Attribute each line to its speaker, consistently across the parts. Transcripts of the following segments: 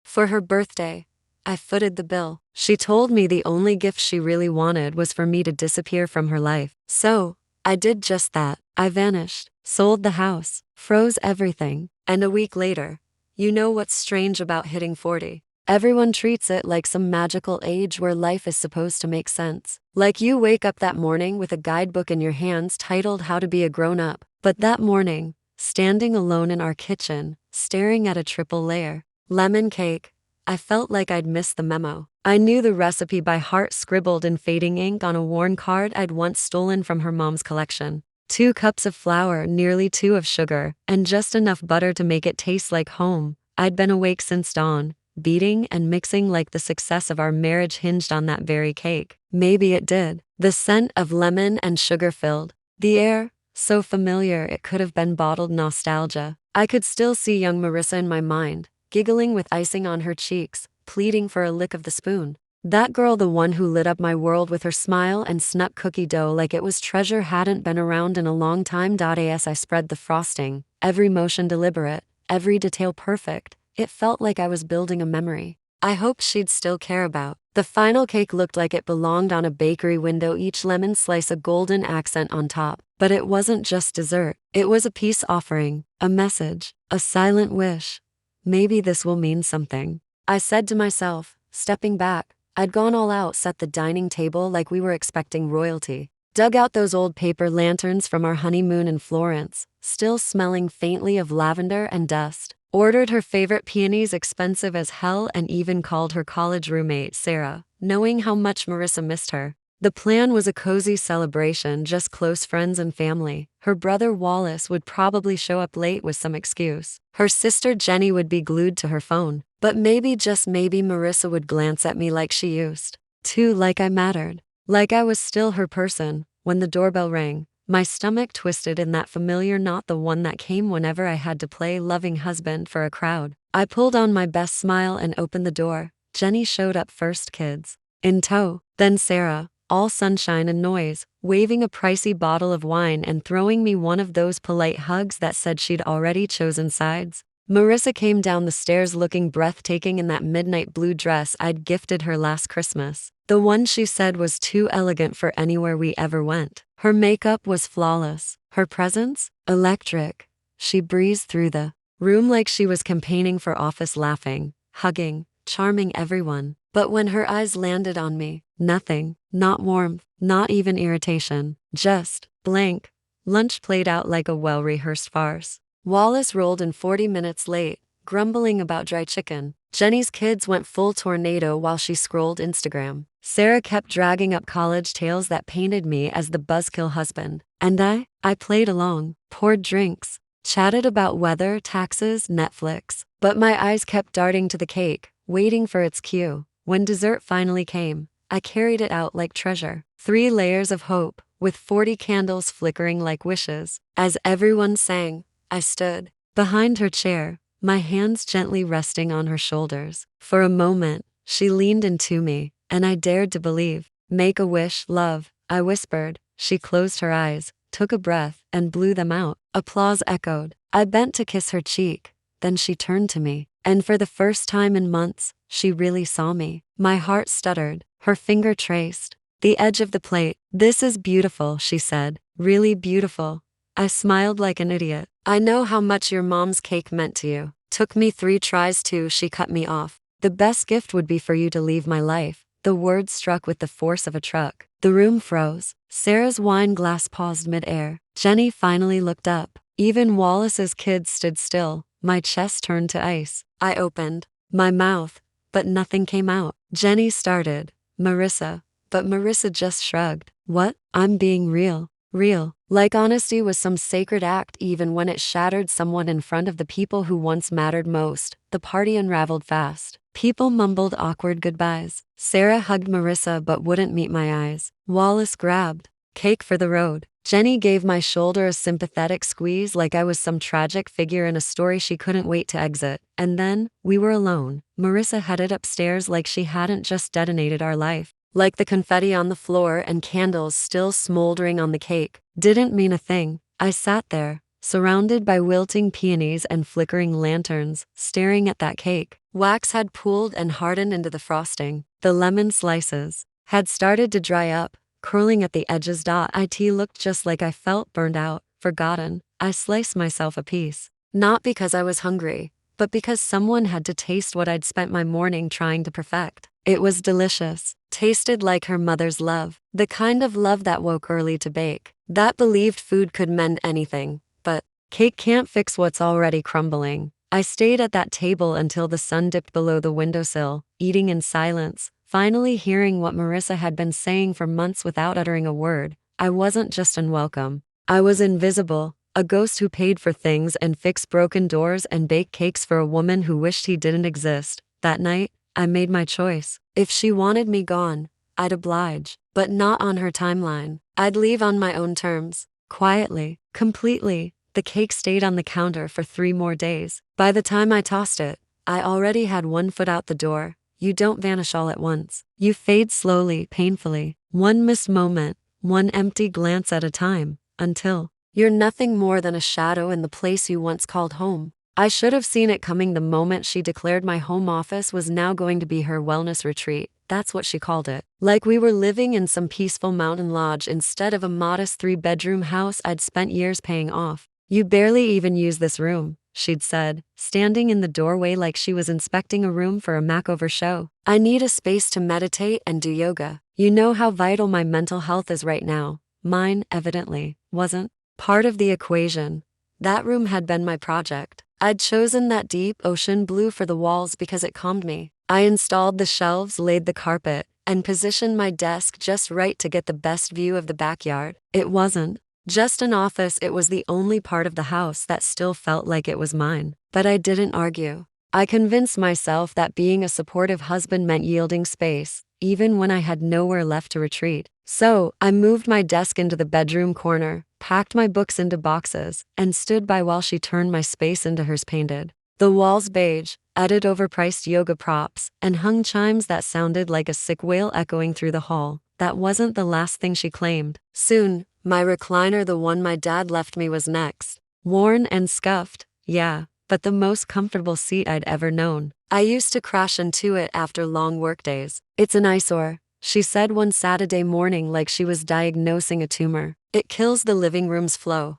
Speaker 1: For her birthday, I footed the bill. She told me the only gift she really wanted was for me to disappear from her life. So, I did just that. I vanished, sold the house, froze everything. And a week later, you know what's strange about hitting 40? Everyone treats it like some magical age where life is supposed to make sense. Like you wake up that morning with a guidebook in your hands titled How to Be a Grown-Up. But that morning, standing alone in our kitchen, staring at a triple layer lemon cake, I felt like I'd missed the memo. I knew the recipe by heart, scribbled in fading ink on a worn card I'd once stolen from her mom's collection. 2 cups of flour, nearly 2 of sugar, and just enough butter to make it taste like home. I'd been awake since dawn, beating and mixing like the success of our marriage hinged on that very cake. Maybe it did. The scent of lemon and sugar filled the air, so familiar it could have been bottled nostalgia. I could still see young Marissa in my mind, giggling with icing on her cheeks, pleading for a lick of the spoon. That girl, the one who lit up my world with her smile and snuck cookie dough like it was treasure, hadn't been around in a long time. As I spread the frosting, every motion deliberate, every detail perfect, it felt like I was building a memory I hoped she'd still care about. The final cake looked like it belonged on a bakery window, each lemon slice a golden accent on top. But it wasn't just dessert. It was a peace offering, a message, a silent wish. Maybe this will mean something, I said to myself, stepping back. I'd gone all out, set the dining table like we were expecting royalty. Dug out those old paper lanterns from our honeymoon in Florence, still smelling faintly of lavender and dust. Ordered her favorite peonies, expensive as hell, and even called her college roommate Sarah, knowing how much Marissa missed her. The plan was a cozy celebration, just close friends and family. Her brother Wallace would probably show up late with some excuse. Her sister Jenny would be glued to her phone. But maybe, just maybe, Marissa would glance at me like she used to, like I mattered, like I was still her person. When the doorbell rang, my stomach twisted in that familiar knot, the one that came whenever I had to play loving husband for a crowd. I pulled on my best smile and opened the door. Jenny showed up first, kids in tow, then Sarah, all sunshine and noise, waving a pricey bottle of wine and throwing me one of those polite hugs that said she'd already chosen sides. Marissa came down the stairs looking breathtaking in that midnight blue dress I'd gifted her last Christmas, the one she said was too elegant for anywhere we ever went. Her makeup was flawless, her presence electric. She breezed through the room like she was campaigning for office, laughing, hugging, charming everyone. But when her eyes landed on me, nothing, not warmth, not even irritation, just blank. Lunch played out like a well-rehearsed farce. Wallace rolled in 40 minutes late, grumbling about dry chicken. Jenny's kids went full tornado while she scrolled Instagram. Sarah kept dragging up college tales that painted me as the buzzkill husband. And I played along, poured drinks, chatted about weather, taxes, Netflix. But my eyes kept darting to the cake, waiting for its cue. When dessert finally came, I carried it out like treasure. 3 layers of hope, with 40 candles flickering like wishes. As everyone sang, I stood behind her chair, my hands gently resting on her shoulders. For a moment, she leaned into me, and I dared to believe. Make a wish, love, I whispered. She closed her eyes, took a breath, and blew them out. Applause echoed. I bent to kiss her cheek. Then she turned to me, and for the first time in months, she really saw me. My heart stuttered. Her finger traced the edge of the plate. This is beautiful, she said. Really beautiful. I smiled like an idiot. I know how much your mom's cake meant to you. Took me 3 tries too. She cut me off. The best gift would be for you to leave my life. The words struck with the force of a truck. The room froze. Sarah's wine glass paused midair. Jenny finally looked up. Even Wallace's kids stood still. My chest turned to ice. I opened my mouth, but nothing came out. Jenny started, Marissa, but Marissa just shrugged. What? I'm being real. Real. Like honesty was some sacred act, even when it shattered someone in front of the people who once mattered most. The party unraveled fast. People mumbled awkward goodbyes. Sarah hugged Marissa but wouldn't meet my eyes. Wallace grabbed cake for the road. Jenny gave my shoulder a sympathetic squeeze like I was some tragic figure in a story she couldn't wait to exit. And then, we were alone. Marissa headed upstairs like she hadn't just detonated our life. Like the confetti on the floor and candles still smoldering on the cake didn't mean a thing. I sat there, surrounded by wilting peonies and flickering lanterns, staring at that cake. Wax had pooled and hardened into the frosting. The lemon slices had started to dry up, curling at the edges. It looked just like I felt burned out, forgotten. I sliced myself a piece. Not because I was hungry, but because someone had to taste what I'd spent my morning trying to perfect. It was delicious. Tasted like her mother's love. The kind of love that woke early to bake. That believed food could mend anything. But cake can't fix what's already crumbling. I stayed at that table until the sun dipped below the windowsill, eating in silence, finally hearing what Marissa had been saying for months without uttering a word. I wasn't just unwelcome. I was invisible, a ghost who paid for things and fixed broken doors and baked cakes for a woman who wished he didn't exist. That night, I made my choice. If she wanted me gone, I'd oblige, but not on her timeline. I'd leave on my own terms. Quietly, completely. The cake stayed on the counter for 3 more days. By the time I tossed it, I already had one foot out the door. You don't vanish all at once. You fade slowly, painfully. One missed moment, one empty glance at a time, until you're nothing more than a shadow in the place you once called home. I should have seen it coming the moment she declared my home office was now going to be her wellness retreat. That's what she called it. Like we were living in some peaceful mountain lodge instead of a modest 3-bedroom house I'd spent years paying off. You barely even use this room, she'd said, standing in the doorway like she was inspecting a room for a makeover show. I need a space to meditate and do yoga. You know how vital my mental health is right now. Mine, evidently, wasn't part of the equation. That room had been my project. I'd chosen that deep ocean blue for the walls because it calmed me. I installed the shelves, laid the carpet, and positioned my desk just right to get the best view of the backyard. It wasn't just an office, it was the only part of the house that still felt like it was mine. But I didn't argue. I convinced myself that being a supportive husband meant yielding space, even when I had nowhere left to retreat. So, I moved my desk into the bedroom corner, packed my books into boxes, and stood by while she turned my space into hers. Painted the walls beige, added overpriced yoga props, and hung chimes that sounded like a sick wail echoing through the hall. That wasn't the last thing she claimed. Soon, my recliner, the one my dad left me, was next. Worn and scuffed, yeah, but the most comfortable seat I'd ever known. I used to crash into it after long workdays. It's an eyesore, she said one Saturday morning like she was diagnosing a tumor. It kills the living room's flow.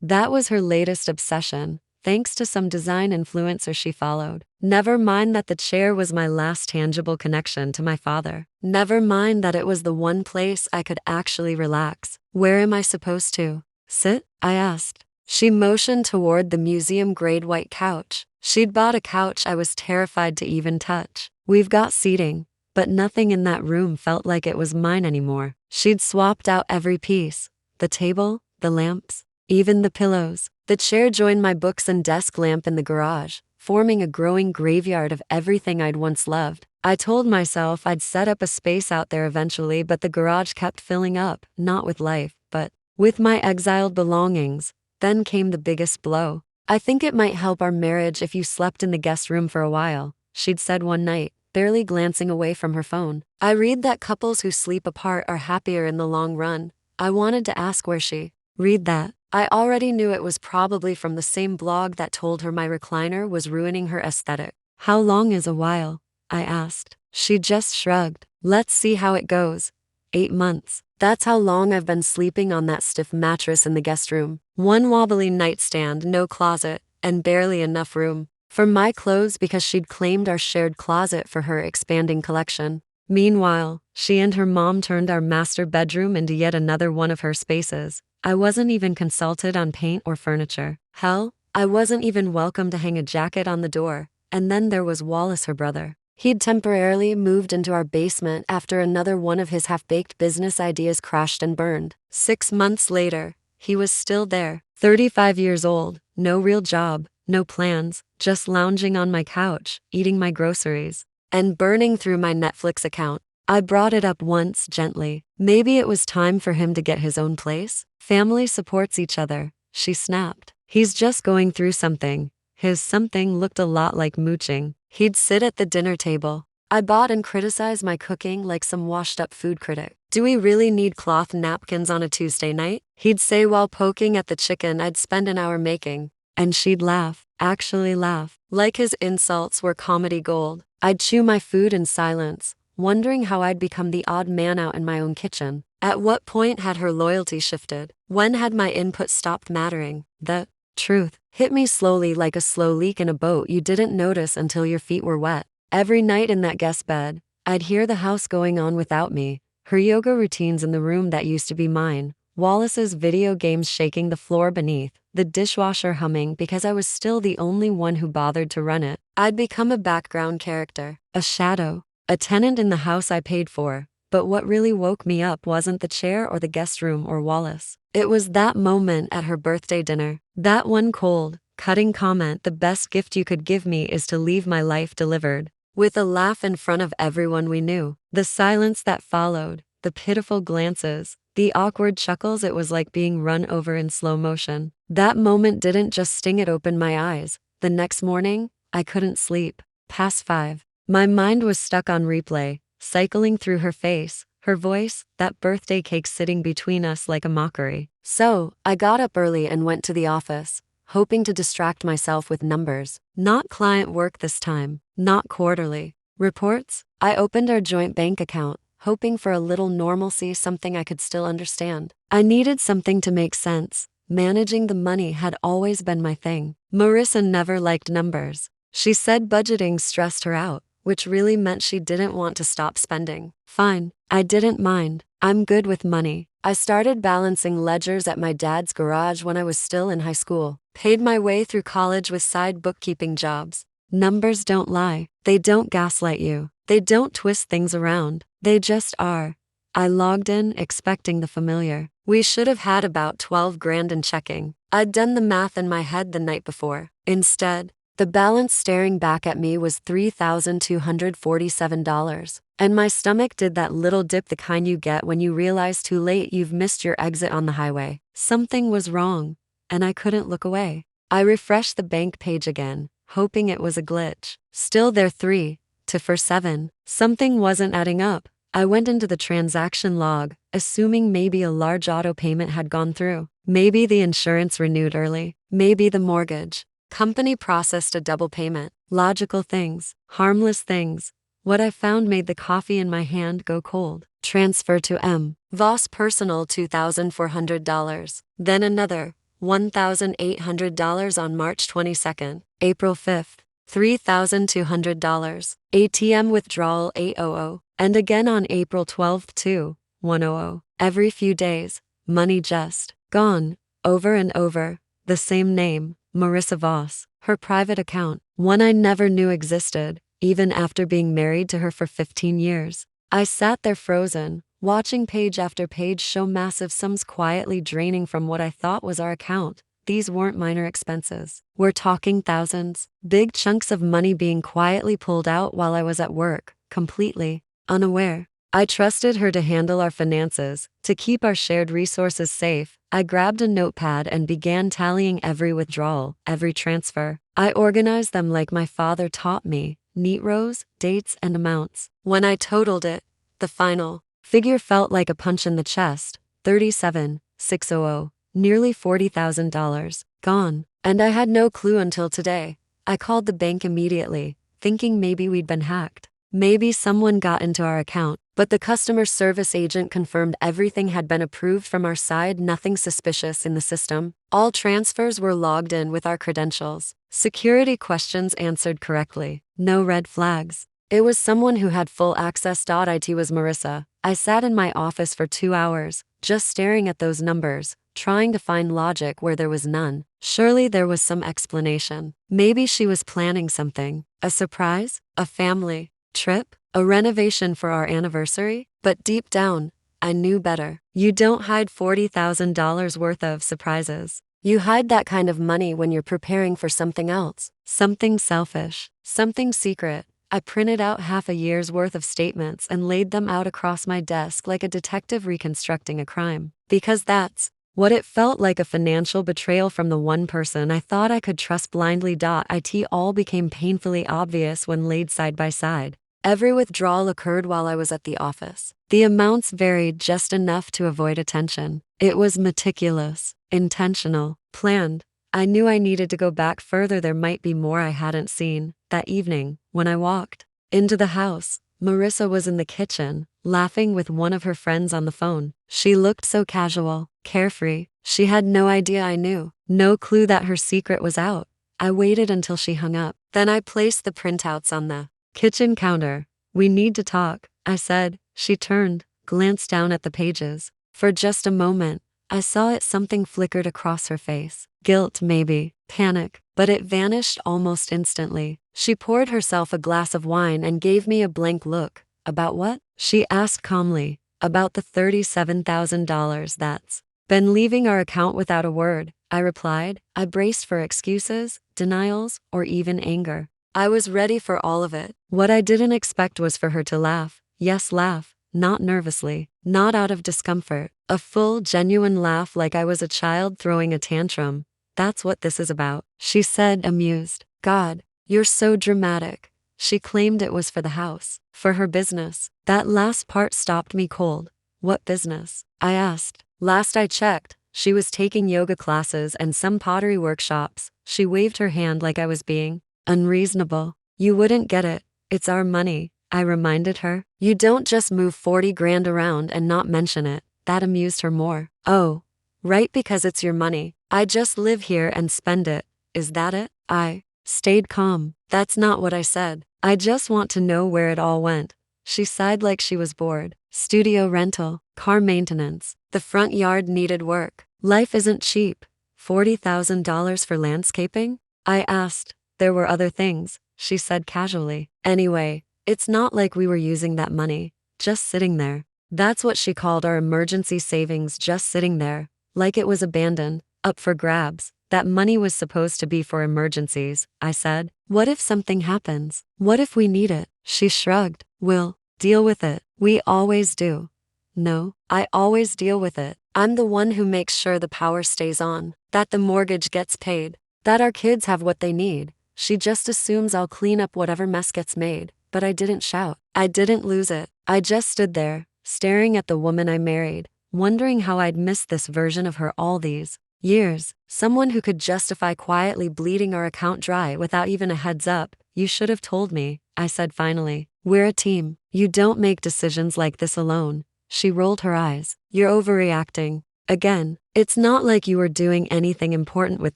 Speaker 1: That was her latest obsession, thanks to some design influencer she followed. Never mind that the chair was my last tangible connection to my father. Never mind that it was the one place I could actually relax. Where am I supposed to sit? I asked. She motioned toward the museum-grade white couch. She'd bought a couch I was terrified to even touch. We've got seating, but nothing in that room felt like it was mine anymore. She'd swapped out every piece. The table, the lamps, even the pillows. The chair joined my books and desk lamp in the garage, forming a growing graveyard of everything I'd once loved. I told myself I'd set up a space out there eventually, but the garage kept filling up, not with life, but with my exiled belongings. Then came the biggest blow. I think it might help our marriage if you slept in the guest room for a while, she'd said one night, barely glancing away from her phone. I read that couples who sleep apart are happier in the long run. I wanted to ask where she read that. I already knew it was probably from the same blog that told her my recliner was ruining her aesthetic. How long is a while? I asked. She just shrugged. Let's see how it goes. 8 months. That's how long I've been sleeping on that stiff mattress in the guest room. One wobbly nightstand, no closet, and barely enough room for my clothes because she'd claimed our shared closet for her expanding collection. Meanwhile, she and her mom turned our master bedroom into yet another one of her spaces. I wasn't even consulted on paint or furniture. Hell, I wasn't even welcome to hang a jacket on the door. And then there was Wallace, her brother. He'd temporarily moved into our basement after another one of his half-baked business ideas crashed and burned. 6 months later, he was still there, 35 years old, no real job, no plans, just lounging on my couch, eating my groceries, and burning through my Netflix account. I brought it up once, gently. Maybe it was time for him to get his own place? Family supports each other, she snapped. He's just going through something. His something looked a lot like mooching. He'd sit at the dinner table. I bought and criticized my cooking like some washed-up food critic. "Do we really need cloth napkins on a Tuesday night?" He'd say while poking at the chicken I'd spend an hour making. And she'd laugh, actually laugh, like his insults were comedy gold. I'd chew my food in silence, wondering how I'd become the odd man out in my own kitchen. At what point had her loyalty shifted? When had my input stopped mattering? The truth hit me slowly, like a slow leak in a boat you didn't notice until your feet were wet. Every night in that guest bed, I'd hear the house going on without me, her yoga routines in the room that used to be mine, Wallace's video games shaking the floor beneath, the dishwasher humming because I was still the only one who bothered to run it. I'd become a background character, a shadow, a tenant in the house I paid for. But what really woke me up wasn't the chair or the guest room or Wallace. It was that moment at her birthday dinner. That one cold, cutting comment, "The best gift you could give me is to leave my life," delivered with a laugh in front of everyone we knew. The silence that followed, the pitiful glances, the awkward chuckles, it was like being run over in slow motion. That moment didn't just sting, it opened my eyes. The next morning, I couldn't sleep. Past 5. My mind was stuck on replay, cycling through her face, her voice, that birthday cake sitting between us like a mockery. So, I got up early and went to the office, hoping to distract myself with numbers. Not client work this time, not quarterly reports. I opened our joint bank account, hoping for a little normalcy, something I could still understand. I needed something to make sense. Managing the money had always been my thing. Marissa never liked numbers. She said budgeting stressed her out, which really meant she didn't want to stop spending. Fine, I didn't mind. I'm good with money. I started balancing ledgers at my dad's garage when I was still in high school. Paid my way through college with side bookkeeping jobs. Numbers don't lie. They don't gaslight you. They don't twist things around. They just are. I logged in, expecting the familiar. We should have had about 12 grand in checking. I'd done the math in my head the night before. Instead, the balance staring back at me was $3,247, and my stomach did that little dip, the kind you get when you realize too late you've missed your exit on the highway. Something was wrong, and I couldn't look away. I refreshed the bank page again, hoping it was a glitch. Still there, 3,247. Something wasn't adding up. I went into the transaction log, assuming maybe a large auto payment had gone through. Maybe the insurance renewed early. Maybe the mortgage company processed a double payment. Logical things, harmless things. What I found made the coffee in my hand go cold. Transfer to M. Voss Personal, $2,400. Then another, $1,800 on March 22nd. April 5th, $3,200. ATM withdrawal 800. And again on April 12th, 100. Every few days, money just gone. Over and over. The same name. Marissa Voss, her private account, one I never knew existed, even after being married to her for 15 years. I sat there frozen, watching page after page show massive sums quietly draining from what I thought was our account. These weren't minor expenses. We're talking thousands, big chunks of money being quietly pulled out while I was at work, completely unaware. I trusted her to handle our finances, to keep our shared resources safe. I grabbed a notepad and began tallying every withdrawal, every transfer. I organized them like my father taught me, neat rows, dates, and amounts. When I totaled it, the final figure felt like a punch in the chest. $37,600, nearly $40,000, gone. And I had no clue until today. I called the bank immediately, thinking maybe we'd been hacked. Maybe someone got into our account, but the customer service agent confirmed everything had been approved from our side, nothing suspicious in the system. All transfers were logged in with our credentials. Security questions answered correctly. No red flags. It was someone who had full access. It was Marissa. I sat in my office for 2 hours, just staring at those numbers, trying to find logic where there was none. Surely there was some explanation. Maybe she was planning something. A surprise? A family trip? A renovation for our anniversary? But deep down, I knew better. You don't hide $40,000 worth of surprises. You hide that kind of money when you're preparing for something else. Something selfish. Something secret. I printed out half a year's worth of statements and laid them out across my desk like a detective reconstructing a crime. Because that's what it felt like, a financial betrayal from the one person I thought I could trust blindly. It all became painfully obvious when laid side by side. Every withdrawal occurred while I was at the office. The amounts varied just enough to avoid attention. It was meticulous, intentional, planned. I knew I needed to go back further. There might be more I hadn't seen. That evening, when I walked into the house, Marissa was in the kitchen, laughing with one of her friends on the phone. She looked so casual, carefree. She had no idea I knew, no clue that her secret was out. I waited until she hung up. Then I placed the printouts on the kitchen counter. "We need to talk," I said. She turned, glanced down at the pages. For just a moment, I saw it. Something flickered across her face. Guilt, maybe, panic, but it vanished almost instantly. She poured herself a glass of wine and gave me a blank look. "About what?" she asked calmly. "About the $37,000 that's been leaving our account without a word," I replied. I braced for excuses, denials, or even anger. I was ready for all of it. What I didn't expect was for her to laugh. Yes, laugh. Not nervously, not out of discomfort. A full, genuine laugh, like I was a child throwing a tantrum. "That's what this is about," she said, amused. "God, you're so dramatic." She claimed it was for the house, for her business. That last part stopped me cold. "What business?" I asked. "Last I checked, she was taking yoga classes and some pottery workshops." She waved her hand like I was being unreasonable. "You wouldn't get it. It's our money," I reminded her. "You don't just move 40 grand around and not mention it." That amused her more. "Oh, right, because it's your money. I just live here and spend it. Is that it?" I stayed calm. "That's not what I said. I just want to know where it all went." She sighed like she was bored. "Studio rental, car maintenance, the front yard needed work. Life isn't cheap." $40,000 for landscaping? I asked. "There were other things," she said casually. "Anyway, it's not like we were using that money, just sitting there." That's what she called our emergency savings, just sitting there, like it was abandoned, up for grabs. "That money was supposed to be for emergencies," I said. "What if something happens? What if we need it?" She shrugged. "We'll deal with it. We always do." "No, I always deal with it. I'm the one who makes sure the power stays on, that the mortgage gets paid, that our kids have what they need." She just assumes I'll clean up whatever mess gets made. But I didn't shout. I didn't lose it. I just stood there, staring at the woman I married, wondering how I'd missed this version of her all these years. Someone who could justify quietly bleeding our account dry without even a heads up. "You should have told me," I said finally. "We're a team. You don't make decisions like this alone." She rolled her eyes. "You're overreacting. Again, it's not like you were doing anything important with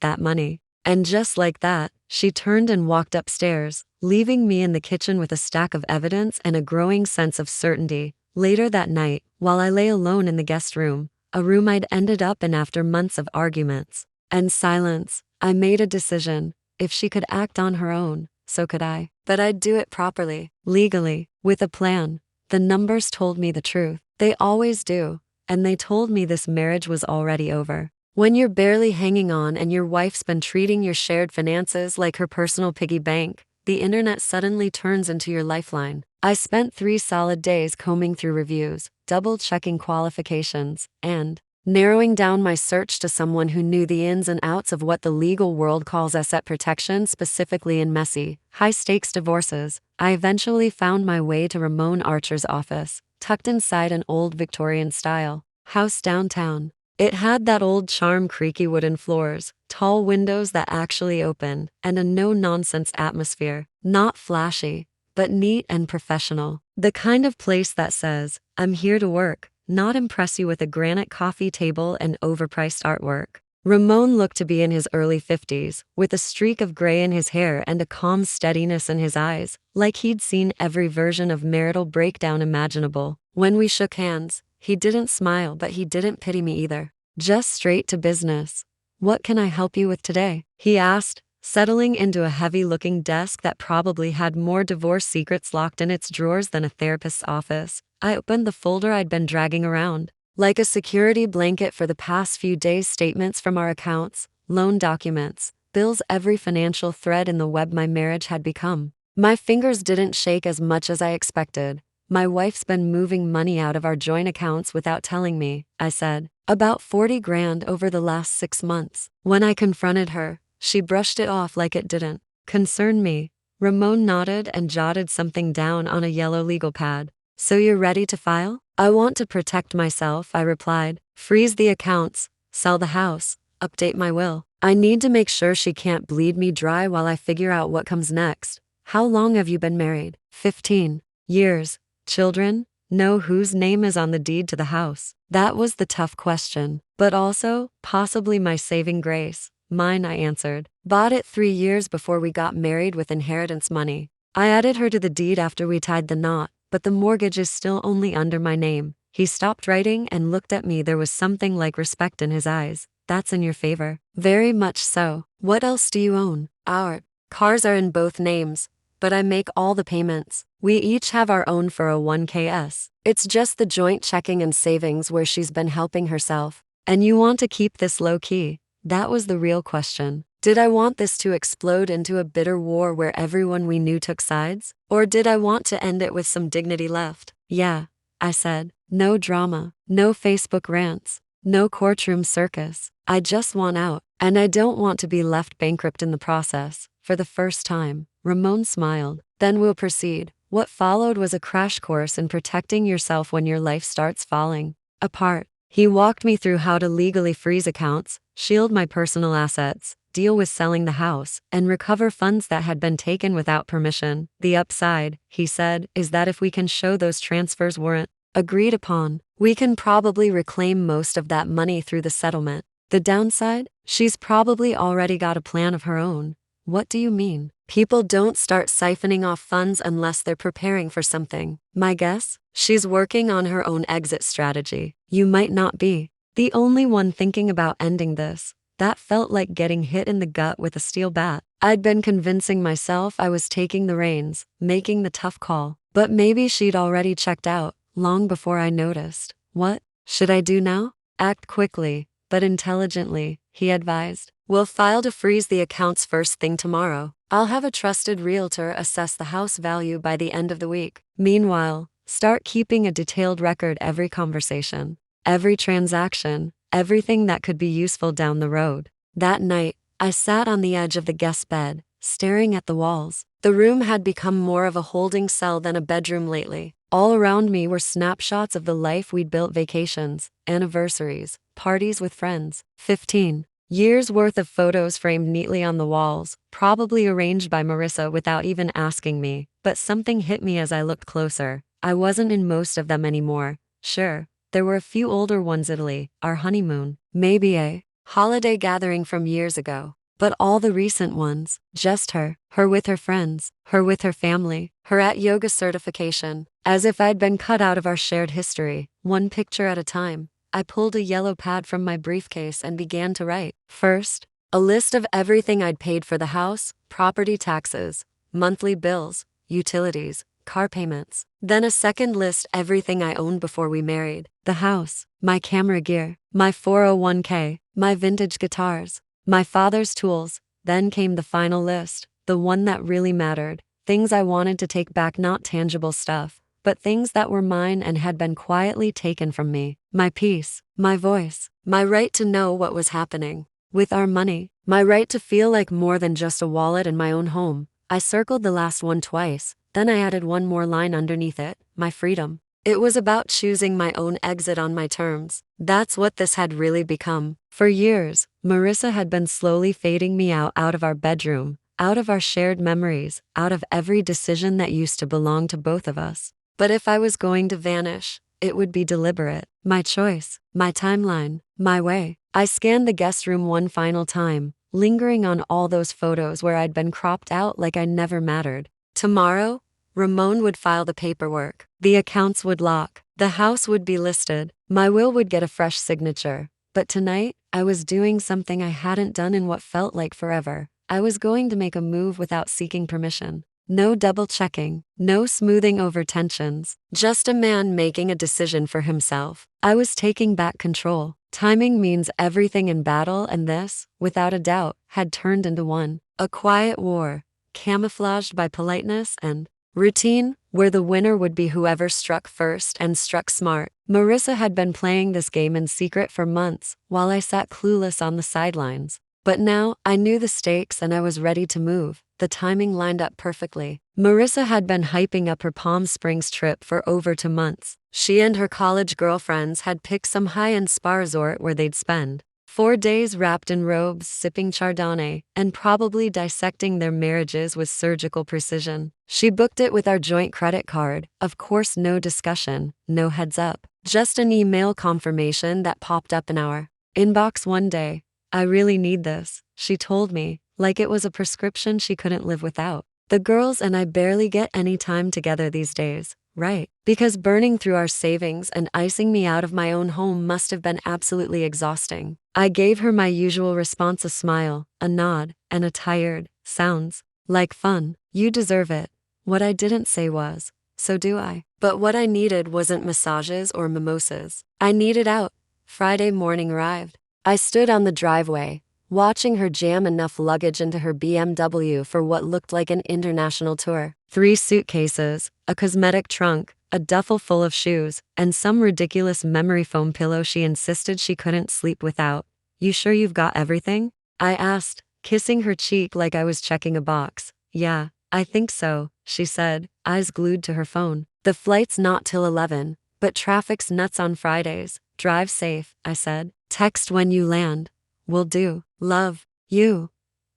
Speaker 1: that money." And just like that, she turned and walked upstairs, leaving me in the kitchen with a stack of evidence and a growing sense of certainty. Later that night, while I lay alone in the guest room, a room I'd ended up in after months of arguments and silence, I made a decision. If she could act on her own, so could I. But I'd do it properly, legally, with a plan. The numbers told me the truth. They always do. And they told me this marriage was already over. When you're barely hanging on and your wife's been treating your shared finances like her personal piggy bank, the internet suddenly turns into your lifeline. I spent 3 solid days combing through reviews, double-checking qualifications, and narrowing down my search to someone who knew the ins and outs of what the legal world calls asset protection, specifically in messy, high-stakes divorces. I eventually found my way to Ramon Archer's office, tucked inside an old Victorian-style house downtown. It had that old charm: creaky wooden floors, tall windows that actually opened, and a no-nonsense atmosphere. Not flashy, but neat and professional. The kind of place that says, "I'm here to work," not impress you with a granite coffee table and overpriced artwork. Ramon looked to be in his early 50s, with a streak of gray in his hair and a calm steadiness in his eyes, like he'd seen every version of marital breakdown imaginable. When we shook hands, he didn't smile, but he didn't pity me either. Just straight to business. "What can I help you with today?" he asked, settling into a heavy-looking desk that probably had more divorce secrets locked in its drawers than a therapist's office. I opened the folder I'd been dragging around, like a security blanket for the past few days. Statements from our accounts, loan documents, bills, every financial thread in the web my marriage had become. My fingers didn't shake as much as I expected. "My wife's been moving money out of our joint accounts without telling me," I said. "About 40 grand over the last 6 months. When I confronted her, she brushed it off like it didn't concern me. Ramon nodded and jotted something down on a yellow legal pad. So you're ready to file? I want to protect myself, I replied. Freeze the accounts, sell the house, update my will. I need to make sure she can't bleed me dry while I figure out what comes next. How long have you been married? 15 years. Children? Know whose name is on the deed to the house? That was the tough question, but also, possibly my saving grace. Mine, I answered. Bought it 3 years before we got married with inheritance money. I added her to the deed after we tied the knot, but the mortgage is still only under my name. He stopped writing and looked at me. There was something like respect in his eyes. That's in your favor. Very much so. What else do you own? Our cars are in both names, but I make all the payments. We each have our own 401ks. It's just the joint checking and savings where she's been helping herself. And you want to keep this low key? That was the real question. Did I want this to explode into a bitter war where everyone we knew took sides? Or did I want to end it with some dignity left? Yeah, I said. No drama, no Facebook rants, no courtroom circus. I just want out, and I don't want to be left bankrupt in the process. For the first time, Ramon smiled. Then we'll proceed. What followed was a crash course in protecting yourself when your life starts falling apart. He walked me through how to legally freeze accounts, shield my personal assets, deal with selling the house, and recover funds that had been taken without permission. The upside, he said, is that if we can show those transfers weren't agreed upon, we can probably reclaim most of that money through the settlement. The downside? She's probably already got a plan of her own. What do you mean? People don't start siphoning off funds unless they're preparing for something. My guess? She's working on her own exit strategy. You might not be the only one thinking about ending this. That felt like getting hit in the gut with a steel bat. I'd been convincing myself I was taking the reins, making the tough call. But maybe she'd already checked out, long before I noticed. What should I do now? Act quickly, but intelligently, he advised. We'll file to freeze the accounts first thing tomorrow. I'll have a trusted realtor assess the house value by the end of the week. Meanwhile, start keeping a detailed record every conversation, every transaction, everything that could be useful down the road. That night, I sat on the edge of the guest bed, staring at the walls. The room had become more of a holding cell than a bedroom lately. All around me were snapshots of the life we'd built: vacations, anniversaries, parties with friends. 15 years worth of photos framed neatly on the walls, probably arranged by Marissa without even asking me. But something hit me as I looked closer. I wasn't in most of them anymore. Sure, there were a few older ones: Italy, our honeymoon, maybe a holiday gathering from years ago. But all the recent ones, just her with her friends, her with her family, her at yoga certification, as if I'd been cut out of our shared history, one picture at a time. I pulled a yellow pad from my briefcase and began to write. First, a list of everything I'd paid for the house, property taxes, monthly bills, utilities, car payments. Then a second list: everything I owned before we married. The house, my camera gear, my 401k, my vintage guitars, my father's tools. Then came the final list, the one that really mattered. Things I wanted to take back, not tangible stuff, but things that were mine and had been quietly taken from me. My peace, my voice, my right to know what was happening with our money, my right to feel like more than just a wallet in my own home. I circled the last one twice, then I added one more line underneath it: my freedom. It was about choosing my own exit on my terms. That's what this had really become. For years, Marissa had been slowly fading me out of our bedroom, out of our shared memories, out of every decision that used to belong to both of us. But if I was going to vanish, it would be deliberate. My choice, my timeline, my way. I scanned the guest room one final time, lingering on all those photos where I'd been cropped out like I never mattered. Tomorrow, Ramon would file the paperwork. The accounts would lock. The house would be listed. My will would get a fresh signature. But tonight, I was doing something I hadn't done in what felt like forever. I was going to make a move without seeking permission. No double checking, no smoothing over tensions, just a man making a decision for himself. I was taking back control. Timing means everything in battle, and this, without a doubt, had turned into one. A quiet war, camouflaged by politeness and routine, where the winner would be whoever struck first and struck smart. Marissa had been playing this game in secret for months, while I sat clueless on the sidelines. But now, I knew the stakes and I was ready to move. The timing lined up perfectly. Marissa had been hyping up her Palm Springs trip for over 2 months. She and her college girlfriends had picked some high-end spa resort where they'd spend 4 days wrapped in robes, sipping Chardonnay, and probably dissecting their marriages with surgical precision. She booked it with our joint credit card. Of course, no discussion, no heads up. Just an email confirmation that popped up in our inbox one day. I really need this, she told me, like it was a prescription she couldn't live without. The girls and I barely get any time together these days, right? Because burning through our savings and icing me out of my own home must have been absolutely exhausting. I gave her my usual response, a smile, a nod, and a tired, sounds like fun. You deserve it. What I didn't say was, so do I. But what I needed wasn't massages or mimosas. I needed out. Friday morning arrived. I stood on the driveway, watching her jam enough luggage into her BMW for what looked like an international tour. 3 suitcases, a cosmetic trunk, a duffel full of shoes, and some ridiculous memory foam pillow she insisted she couldn't sleep without. You sure you've got everything? I asked, kissing her cheek like I was checking a box. Yeah, I think so, she said, eyes glued to her phone. The flight's not till 11, but traffic's nuts on Fridays. Drive safe, I said. Text when you land. Will do. Love. You.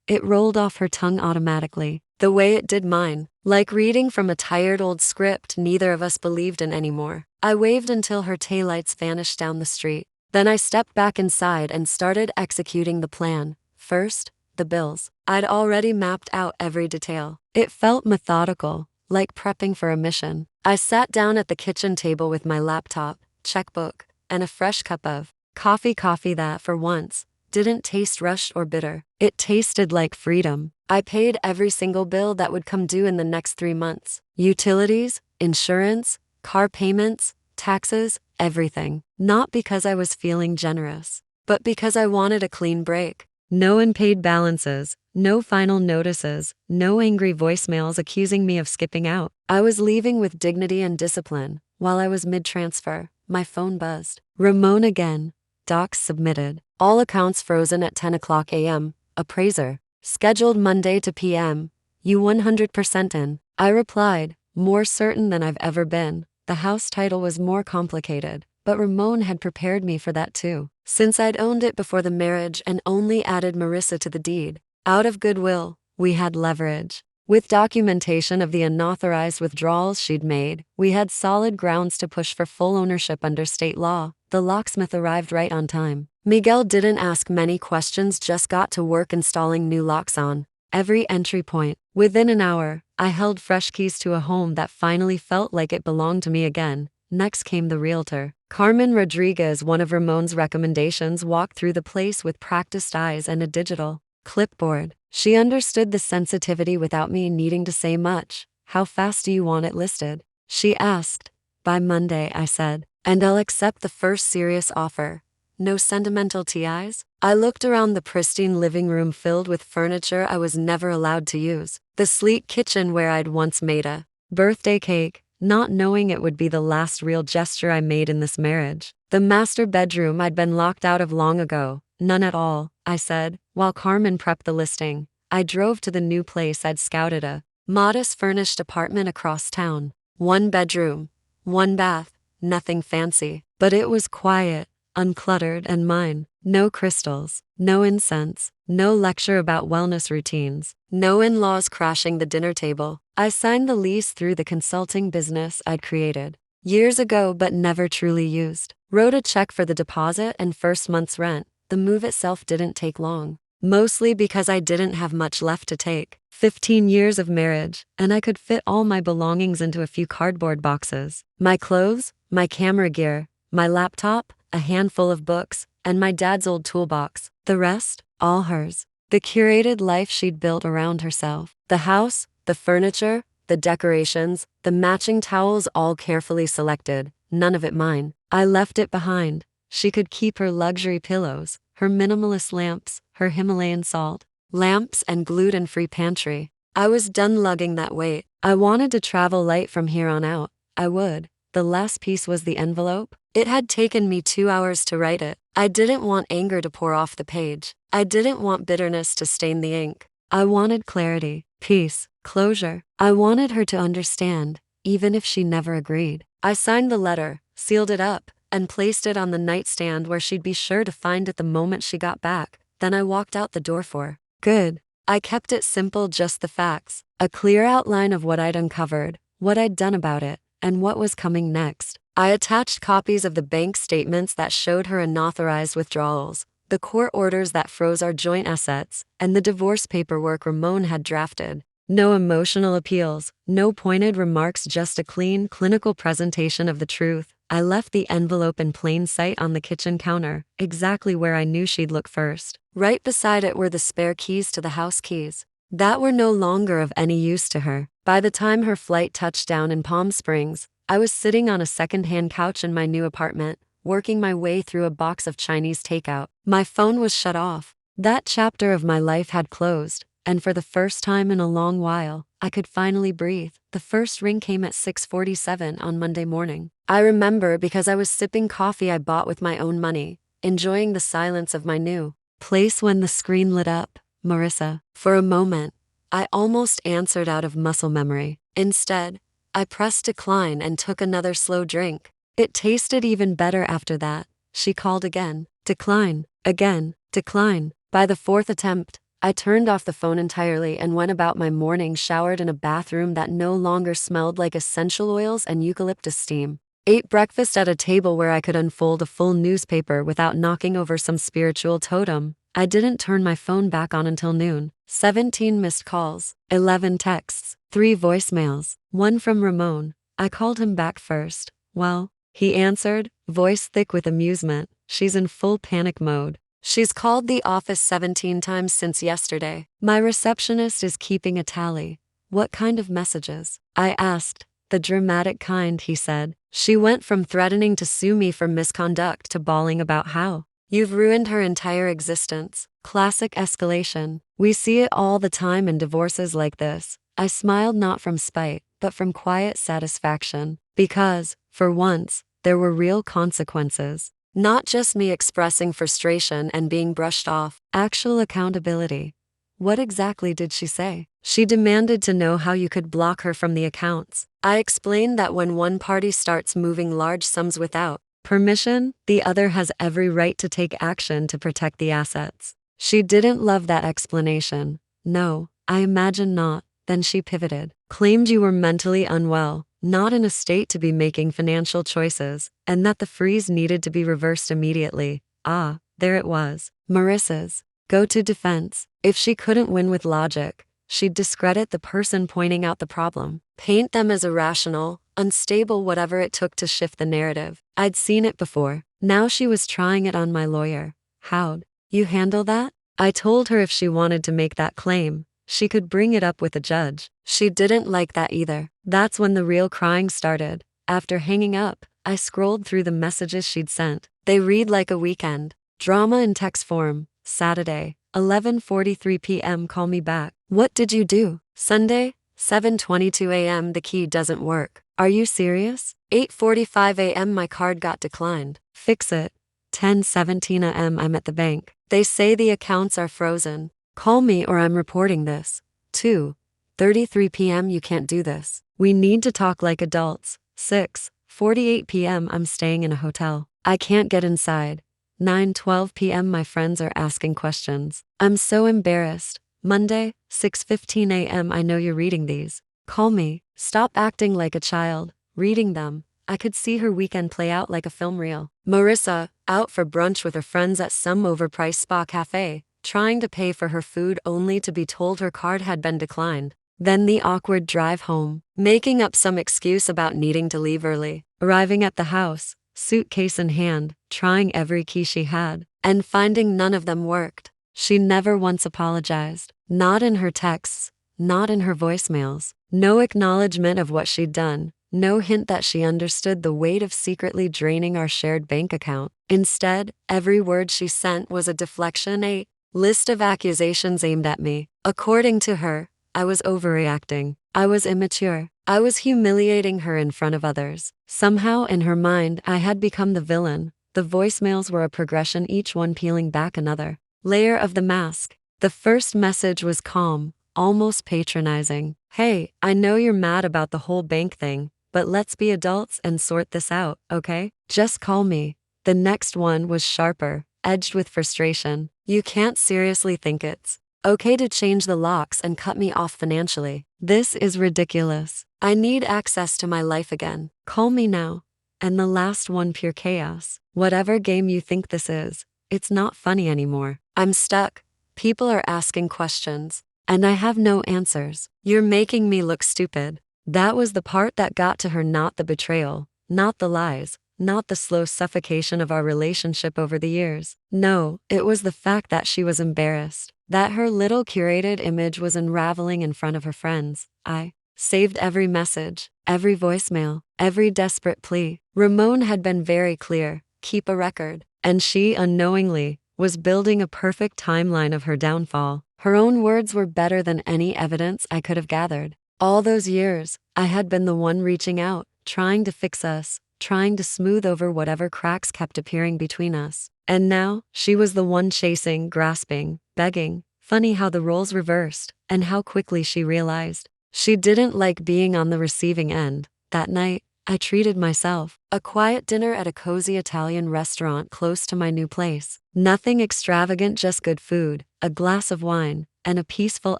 Speaker 1: It rolled off her tongue automatically, the way it did mine, like reading from a tired old script neither of us believed in anymore. I waved until her taillights vanished down the street. Then I stepped back inside and started executing the plan. First, the bills. I'd already mapped out every detail. It felt methodical, like prepping for a mission. I sat down at the kitchen table with my laptop, checkbook, and a fresh cup of coffee that, for once, didn't taste rushed or bitter. It tasted like freedom. I paid every single bill that would come due in the next 3 months. Utilities, insurance, car payments, taxes, everything. Not because I was feeling generous, but because I wanted a clean break. No unpaid balances, no final notices, no angry voicemails accusing me of skipping out. I was leaving with dignity and discipline. While I was mid-transfer, my phone buzzed. Ramon again. Docs submitted. All accounts frozen at 10 o'clock a.m. Appraiser. Scheduled Monday to p.m. You 100% in. I replied, more certain than I've ever been. The house title was more complicated, but Ramon had prepared me for that too. Since I'd owned it before the marriage and only added Marissa to the deed, out of goodwill, we had leverage. With documentation of the unauthorized withdrawals she'd made, we had solid grounds to push for full ownership under state law. The locksmith arrived right on time. Miguel didn't ask many questions, just got to work installing new locks on every entry point. Within an hour, I held fresh keys to a home that finally felt like it belonged to me again. Next came the realtor. Carmen Rodriguez, one of Ramon's recommendations, walked through the place with practiced eyes and a digital clipboard. She understood the sensitivity without me needing to say much. How fast do you want it listed? She asked. By Monday, I said, and I'll accept the first serious offer. No sentimental TIs? I looked around the pristine living room filled with furniture I was never allowed to use. The sleek kitchen where I'd once made a birthday cake, not knowing it would be the last real gesture I made in this marriage. The master bedroom I'd been locked out of long ago. None at all, I said, while Carmen prepped the listing. I drove to the new place I'd scouted, a modest furnished apartment across town. 1 bedroom, 1 bath, nothing fancy. But it was quiet, uncluttered, and mine. No crystals, no incense, no lecture about wellness routines, no in-laws crashing the dinner table. I signed the lease through the consulting business I'd created years ago but never truly used. Wrote a check for the deposit and first month's rent. The move itself didn't take long. Mostly because I didn't have much left to take. 15 years of marriage, and I could fit all my belongings into a few cardboard boxes. My clothes, my camera gear, my laptop, a handful of books, and my dad's old toolbox. The rest, all hers. The curated life she'd built around herself. The house, the furniture, the decorations, the matching towels, all carefully selected. None of it mine. I left it behind. She could keep her luxury pillows, her minimalist lamps, her Himalayan salt lamps, and gluten-free pantry. I was done lugging that weight. I wanted to travel light from here on out. I would. The last piece was the envelope. It had taken me 2 hours to write it. I didn't want anger to pour off the page. I didn't want bitterness to stain the ink. I wanted clarity, peace, closure. I wanted her to understand, even if she never agreed. I signed the letter, sealed it up, and placed it on the nightstand where she'd be sure to find it the moment she got back. Then I walked out the door for good. I kept it simple, just the facts, a clear outline of what I'd uncovered, what I'd done about it, and what was coming next. I attached copies of the bank statements that showed her unauthorized withdrawals, the court orders that froze our joint assets, and the divorce paperwork Ramon had drafted. No emotional appeals, no pointed remarks, just a clean, clinical presentation of the truth. I left the envelope in plain sight on the kitchen counter, exactly where I knew she'd look first. Right beside it were the spare keys to the house keys that were no longer of any use to her. By the time her flight touched down in Palm Springs, I was sitting on a second-hand couch in my new apartment, working my way through a box of Chinese takeout. My phone was shut off. That chapter of my life had closed, and for the first time in a long while, I could finally breathe. The first ring came at 6:47 on Monday morning. I remember because I was sipping coffee I bought with my own money, enjoying the silence of my new place when the screen lit up. Marissa. For a moment, I almost answered out of muscle memory. Instead, I pressed decline and took another slow drink. It tasted even better after that. She called again. Decline. Again. Decline. By the fourth attempt, I turned off the phone entirely and went about my morning, showered in a bathroom that no longer smelled like essential oils and eucalyptus steam. Ate breakfast at a table where I could unfold a full newspaper without knocking over some spiritual totem. I didn't turn my phone back on until noon. 17 missed calls, 11 texts, 3 voicemails, 1 from Ramon. I called him back first. Well, he answered, voice thick with amusement. She's in full panic mode. She's called the office 17 times since yesterday. My receptionist is keeping a tally. What kind of messages? I asked. The dramatic kind, he said. She went from threatening to sue me for misconduct to bawling about how you've ruined her entire existence. Classic escalation. We see it all the time in divorces like this. I smiled, not from spite, but from quiet satisfaction. Because, for once, there were real consequences. Not just me expressing frustration and being brushed off. Actual accountability. What exactly did she say? She demanded to know how you could block her from the accounts. I explained that when one party starts moving large sums without permission, the other has every right to take action to protect the assets. She didn't love that explanation. No, I imagine not. Then she pivoted. Claimed you were mentally unwell, not in a state to be making financial choices, and that the freeze needed to be reversed immediately. Ah, there it was. Marissa's go-to defense. If she couldn't win with logic, she'd discredit the person pointing out the problem, paint them as irrational, unstable, whatever it took to shift the narrative. I'd seen it before. Now she was trying it on my lawyer. How'd you handle that? I told her if she wanted to make that claim, she could bring it up with the judge. She didn't like that either. That's when the real crying started. After hanging up, I scrolled through the messages she'd sent. They read like a weekend drama in text form. Saturday, 11:43 p.m. Call me back. What did you do? Sunday, 7:22 a.m. The key doesn't work. Are you serious? 8:45 a.m. My card got declined. Fix it. 10:17 a.m. I'm at the bank. They say the accounts are frozen. Call me or I'm reporting this. 2:33 p.m. You can't do this. We need to talk like adults. 6:48 p.m. I'm staying in a hotel. I can't get inside. 9:12 p.m. My friends are asking questions. I'm so embarrassed. Monday, 6:15 a.m. I know you're reading these. Call me. Stop acting like a child. Reading them. I could see her weekend play out like a film reel. Marissa, out for brunch with her friends at some overpriced spa cafe, trying to pay for her food only to be told her card had been declined. Then the awkward drive home, making up some excuse about needing to leave early. Arriving at the house, suitcase in hand, trying every key she had, and finding none of them worked. She never once apologized. Not in her texts, not in her voicemails. No acknowledgement of what she'd done. No hint that she understood the weight of secretly draining our shared bank account. Instead, every word she sent was a deflection, a list of accusations aimed at me. According to her, I was overreacting. I was immature. I was humiliating her in front of others. Somehow, in her mind, I had become the villain. The voicemails were a progression, each one peeling back another layer of the mask. The first message was calm, almost patronizing. "Hey, I know you're mad about the whole bank thing, but let's be adults and sort this out, okay? Just call me." The next one was sharper, edged with frustration. "You can't seriously think it's okay to change the locks and cut me off financially. This is ridiculous. I need access to my life again. Call me now." And the last one, pure chaos. "Whatever game you think this is, it's not funny anymore. I'm stuck. People are asking questions, and I have no answers. You're making me look stupid." That was the part that got to her, not the betrayal, not the lies, not the slow suffocation of our relationship over the years. No, it was the fact that she was embarrassed, that her little curated image was unraveling in front of her friends. I saved every message, every voicemail, every desperate plea. Ramon had been very clear: keep a record. And she, unknowingly, was building a perfect timeline of her downfall. Her own words were better than any evidence I could have gathered. All those years, I had been the one reaching out, trying to fix us, trying to smooth over whatever cracks kept appearing between us. And now, she was the one chasing, grasping, begging. Funny how the roles reversed, and how quickly she realized. She didn't like being on the receiving end. That night, I treated myself. A quiet dinner at a cozy Italian restaurant close to my new place. Nothing extravagant, just good food, a glass of wine, and a peaceful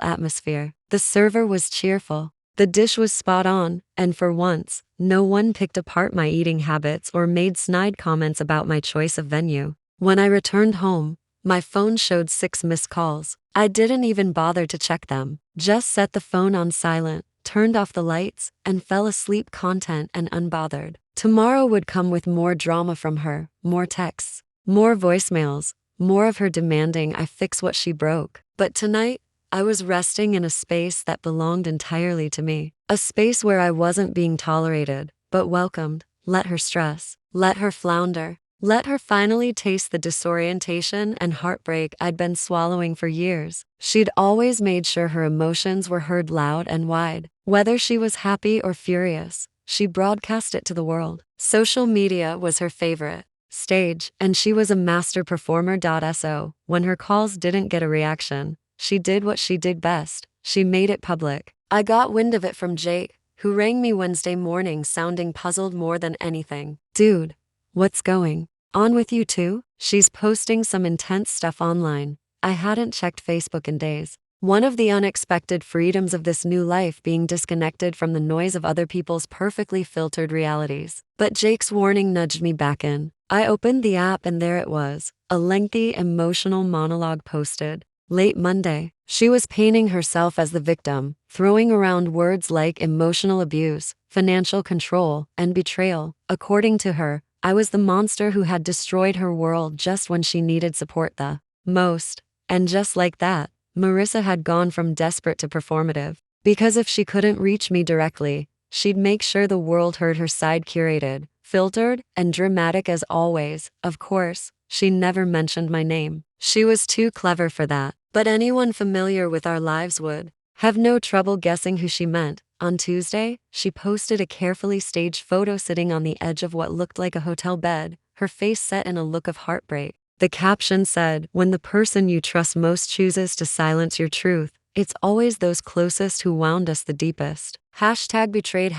Speaker 1: atmosphere. The server was cheerful. The dish was spot on, and for once, no one picked apart my eating habits or made snide comments about my choice of venue. When I returned home, my phone showed 6 missed calls. I didn't even bother to check them. Just set the phone on silent, turned off the lights, and fell asleep content and unbothered. Tomorrow would come with more drama from her, more texts, more voicemails, more of her demanding I fix what she broke. But tonight, I was resting in a space that belonged entirely to me. A space where I wasn't being tolerated, but welcomed. Let her stress. Let her flounder. Let her finally taste the disorientation and heartbreak I'd been swallowing for years. She'd always made sure her emotions were heard loud and wide. Whether she was happy or furious, she broadcast it to the world. Social media was her favorite stage, and she was a master performer. So, when her calls didn't get a reaction, she did what she did best. She made it public. I got wind of it from Jake, who rang me Wednesday morning sounding puzzled more than anything. "Dude, what's going on with you two? She's posting some intense stuff online. I hadn't checked Facebook in days." One of the unexpected freedoms of this new life, being disconnected from the noise of other people's perfectly filtered realities. But Jake's warning nudged me back in. I opened the app and there it was, a lengthy emotional monologue posted. Late Monday, she was painting herself as the victim, throwing around words like emotional abuse, financial control, and betrayal. According to her, I was the monster who had destroyed her world just when she needed support the most. And just like that, Marissa had gone from desperate to performative. Because if she couldn't reach me directly, she'd make sure the world heard her side, curated, filtered, and dramatic as always. Of course, she never mentioned my name. She was too clever for that. But anyone familiar with our lives would have no trouble guessing who she meant. On Tuesday, she posted a carefully staged photo sitting on the edge of what looked like a hotel bed, her face set in a look of heartbreak. The caption said, "When the person you trust most chooses to silence your truth, it's always those closest who wound us the deepest." #betrayed,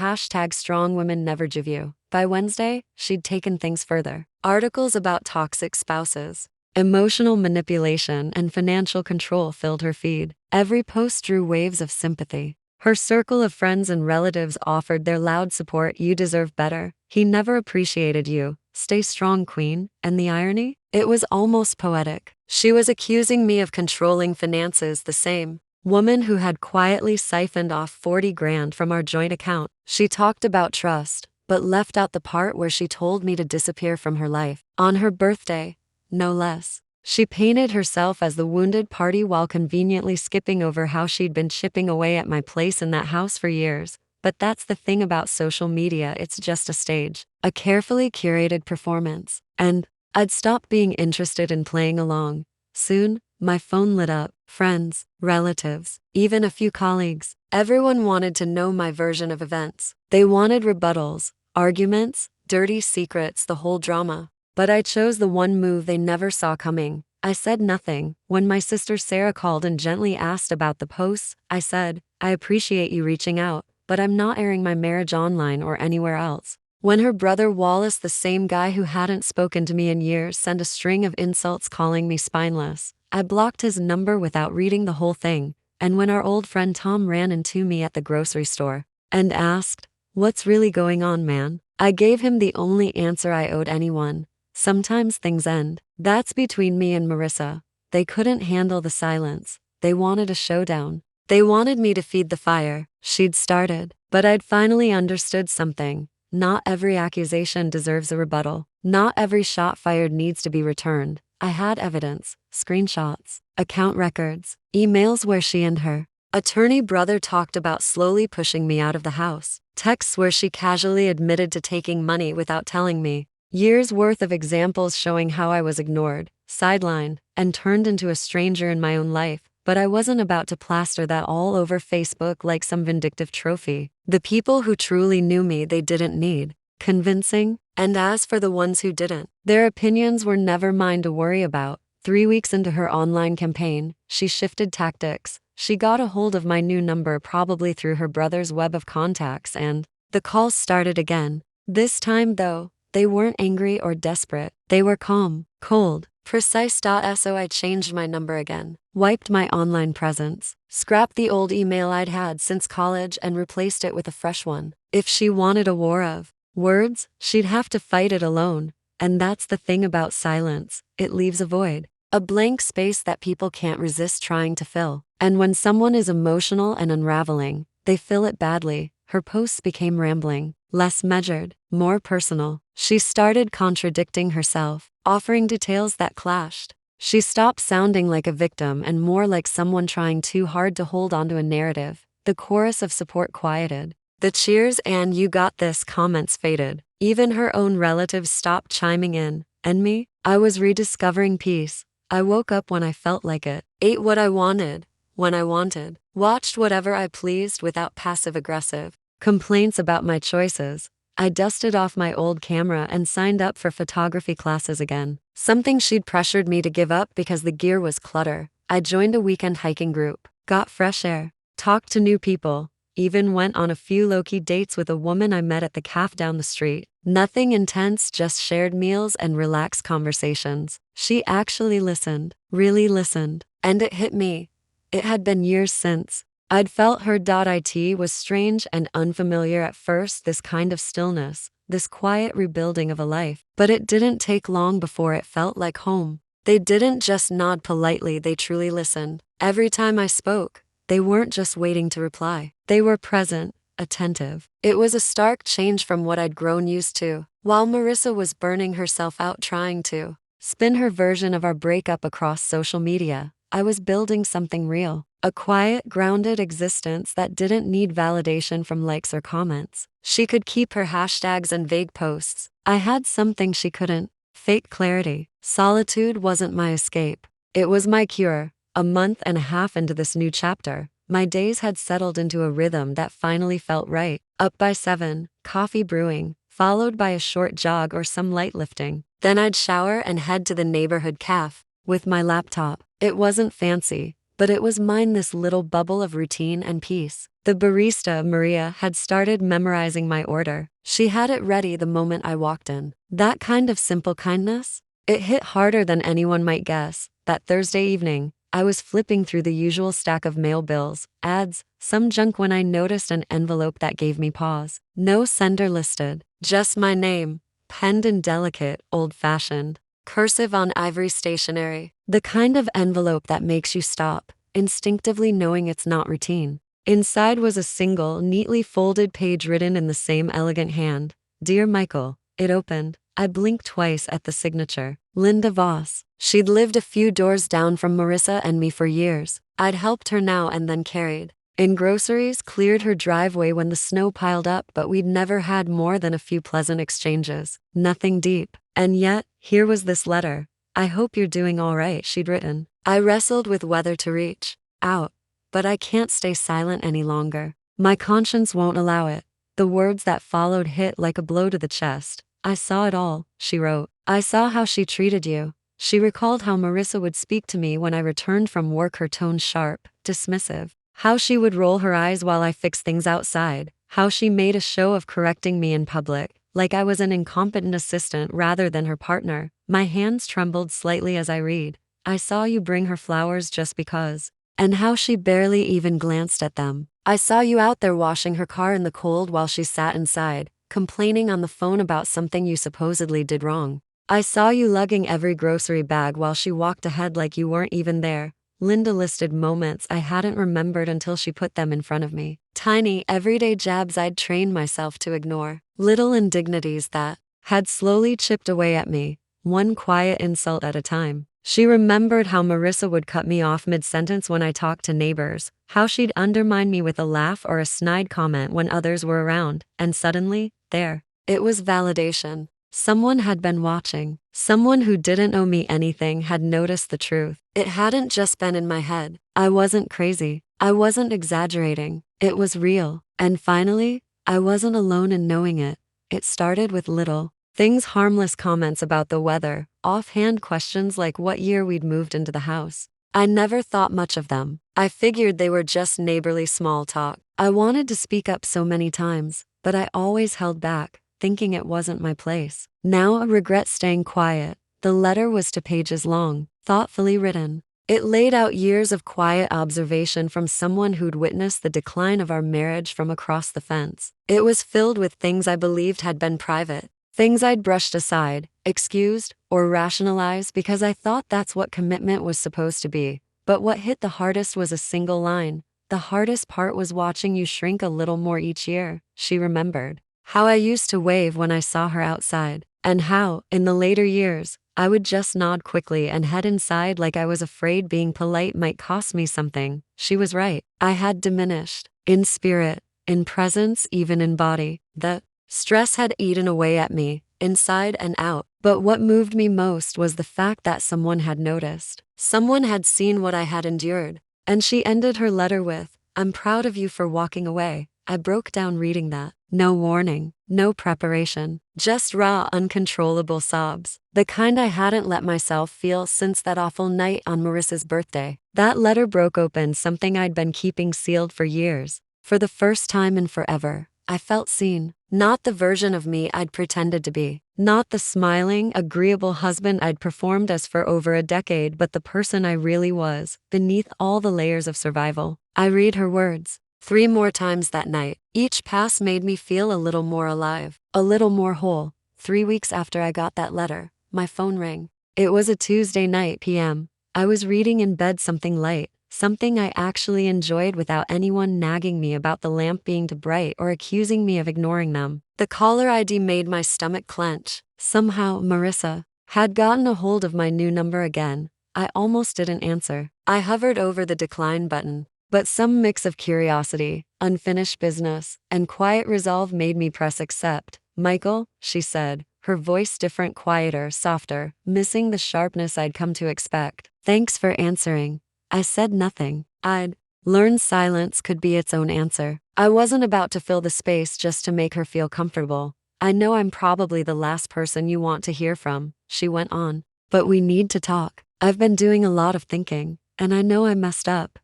Speaker 1: #strong women never give you. By Wednesday, she'd taken things further. Articles about toxic spouses, emotional manipulation, and financial control filled her feed. Every post drew waves of sympathy. Her circle of friends and relatives offered their loud support. "You deserve better. He never appreciated you. Stay strong, queen." And the irony? It was almost poetic. She was accusing me of controlling finances, the same woman who had quietly siphoned off 40 grand from our joint account. She talked about trust, but left out the part where she told me to disappear from her life. On her birthday, no less. She painted herself as the wounded party while conveniently skipping over how she'd been chipping away at my place in that house for years. But that's the thing about social media, it's just a stage, a carefully curated performance. And I'd stopped being interested in playing along. Soon, my phone lit up. friends, relatives, even a few colleagues. Everyone wanted to know my version of events. They wanted rebuttals, arguments, dirty secrets, the whole drama. But I chose the one move they never saw coming. I said nothing. When my sister Sarah called and gently asked about the posts, I said, I appreciate you reaching out, but I'm not airing my marriage online or anywhere else. When her brother Wallace, the same guy who hadn't spoken to me in years, sent a string of insults calling me spineless, I blocked his number without reading the whole thing. And when our old friend Tom ran into me at the grocery store and asked, what's really going on, man? I gave him the only answer I owed anyone. Sometimes things end. That's between me and Marissa. They couldn't handle the silence. They wanted a showdown. They wanted me to feed the fire she'd started. But I'd finally understood something. Not every accusation deserves a rebuttal. Not every shot fired needs to be returned. I had evidence, screenshots, account records, emails where she and her attorney brother talked about slowly pushing me out of the house, texts where she casually admitted to taking money without telling me, years worth of examples showing how I was ignored, sidelined, and turned into a stranger in my own life. But I wasn't about to plaster that all over Facebook like some vindictive trophy. The people who truly knew me, they didn't need convincing. And as for the ones who didn't, their opinions were never mine to worry about. 3 weeks into her online campaign, she shifted tactics. She got a hold of my new number, probably through her brother's web of contacts, and the calls started again. This time, though, they weren't angry or desperate. They were calm, cold, precise. So I changed my number again, wiped my online presence, scrapped the old email I'd had since college and replaced it with a fresh one. If she wanted a war of words, she'd have to fight it alone. And that's the thing about silence. It leaves a void, a blank space that people can't resist trying to fill. And when someone is emotional and unraveling, they fill it badly. Her posts became rambling, less measured, more personal. She started contradicting herself, offering details that clashed. She stopped sounding like a victim and more like someone trying too hard to hold onto a narrative. The chorus of support quieted. The cheers and "you got this" comments faded. Even her own relatives stopped chiming in. And me? I was rediscovering peace. I woke up when I felt like it, ate what I wanted, when I wanted, watched whatever I pleased without passive-aggressive complaints about my choices. I dusted off my old camera and signed up for photography classes again, something she'd pressured me to give up because the gear was clutter. I joined a weekend hiking group, got fresh air, talked to new people, even went on a few low-key dates with a woman I met at the cafe down the street. Nothing intense, just shared meals and relaxed conversations. She actually listened, really listened, and it hit me. It had been years since I'd felt her. It was strange and unfamiliar at first, this kind of stillness, this quiet rebuilding of a life. But it didn't take long before it felt like home. They didn't just nod politely, they truly listened. Every time I spoke, they weren't just waiting to reply. They were present, attentive. It was a stark change from what I'd grown used to. While Marissa was burning herself out trying to spin her version of our breakup across social media, I was building something real. A quiet, grounded existence that didn't need validation from likes or comments. She could keep her hashtags and vague posts. I had something she couldn't. Fake clarity. Solitude wasn't my escape. It was my cure. A month and a half into this new chapter, my days had settled into a rhythm that finally felt right. Up by 7, coffee brewing, followed by a short jog or some light lifting. Then I'd shower and head to the neighborhood cafe with my laptop. It wasn't fancy, but it was mine, this little bubble of routine and peace. The barista, Maria, had started memorizing my order. She had it ready the moment I walked in. That kind of simple kindness? It hit harder than anyone might guess. That Thursday evening, I was flipping through the usual stack of mail bills, ads, some junk when I noticed an envelope that gave me pause. No sender listed, just my name, penned in delicate, old-fashioned cursive on ivory stationery. The kind of envelope that makes you stop, instinctively knowing it's not routine. Inside was a single, neatly folded page written in the same elegant hand. Dear Michael. It opened. I blinked twice at the signature. Linda Voss. She'd lived a few doors down from Marissa and me for years. I'd helped her now and then carried in groceries, cleared her driveway when the snow piled up, but we'd never had more than a few pleasant exchanges. Nothing deep. And yet, here was this letter. I hope you're doing all right, she'd written. I wrestled with whether to reach out, but I can't stay silent any longer. My conscience won't allow it. The words that followed hit like a blow to the chest. I saw it all, she wrote. I saw how she treated you. She recalled how Marissa would speak to me when I returned from work, her tone sharp, dismissive. How she would roll her eyes while I fixed things outside. How she made a show of correcting me in public, like I was an incompetent assistant rather than her partner. My hands trembled slightly as I read. I saw you bring her flowers just because. And how she barely even glanced at them. I saw you out there washing her car in the cold while she sat inside, complaining on the phone about something you supposedly did wrong. I saw you lugging every grocery bag while she walked ahead like you weren't even there. Linda listed moments I hadn't remembered until she put them in front of me. Tiny, everyday jabs I'd trained myself to ignore. Little indignities that had slowly chipped away at me, one quiet insult at a time. She remembered how Marissa would cut me off mid-sentence when I talked to neighbors, how she'd undermine me with a laugh or a snide comment when others were around, and suddenly, there. It was validation. Someone had been watching. Someone who didn't owe me anything had noticed the truth. It hadn't just been in my head. I wasn't crazy. I wasn't exaggerating. It was real. And finally, I wasn't alone in knowing it. It started with little things, harmless comments about the weather, offhand questions like what year we'd moved into the house. I never thought much of them. I figured they were just neighborly small talk. I wanted to speak up so many times, but I always held back, thinking it wasn't my place. Now I regret staying quiet. The letter was 2 pages long, thoughtfully written. It laid out years of quiet observation from someone who'd witnessed the decline of our marriage from across the fence. It was filled with things I believed had been private, things I'd brushed aside, excused, or rationalized because I thought that's what commitment was supposed to be. But what hit the hardest was a single line. The hardest part was watching you shrink a little more each year, she remembered. How I used to wave when I saw her outside, and how, in the later years, I would just nod quickly and head inside like I was afraid being polite might cost me something. She was right. I had diminished. In spirit, in presence, even in body. The stress had eaten away at me, inside and out. But what moved me most was the fact that someone had noticed. Someone had seen what I had endured. And she ended her letter with, "I'm proud of you for walking away." I broke down reading that. No warning, no preparation, just raw, uncontrollable sobs. The kind I hadn't let myself feel since that awful night on Marissa's birthday. That letter broke open something I'd been keeping sealed for years. For the first time in forever, I felt seen. Not the version of me I'd pretended to be. Not the smiling, agreeable husband I'd performed as for over a decade, but the person I really was, beneath all the layers of survival. I read her words 3 more times that night. Each pass made me feel a little more alive, a little more whole. 3 weeks after I got that letter, my phone rang. It was a Tuesday night p.m. I was reading in bed, something light, something I actually enjoyed without anyone nagging me about the lamp being too bright or accusing me of ignoring them. The caller ID made my stomach clench. Somehow, Marissa had gotten a hold of my new number again. I almost didn't answer. I hovered over the decline button. But some mix of curiosity, unfinished business, and quiet resolve made me press accept. "Michael," she said, her voice different, quieter, softer, missing the sharpness I'd come to expect. "Thanks for answering." I said nothing. I'd learned silence could be its own answer. I wasn't about to fill the space just to make her feel comfortable. "I know I'm probably the last person you want to hear from," she went on. "But we need to talk. I've been doing a lot of thinking, and I know I messed up.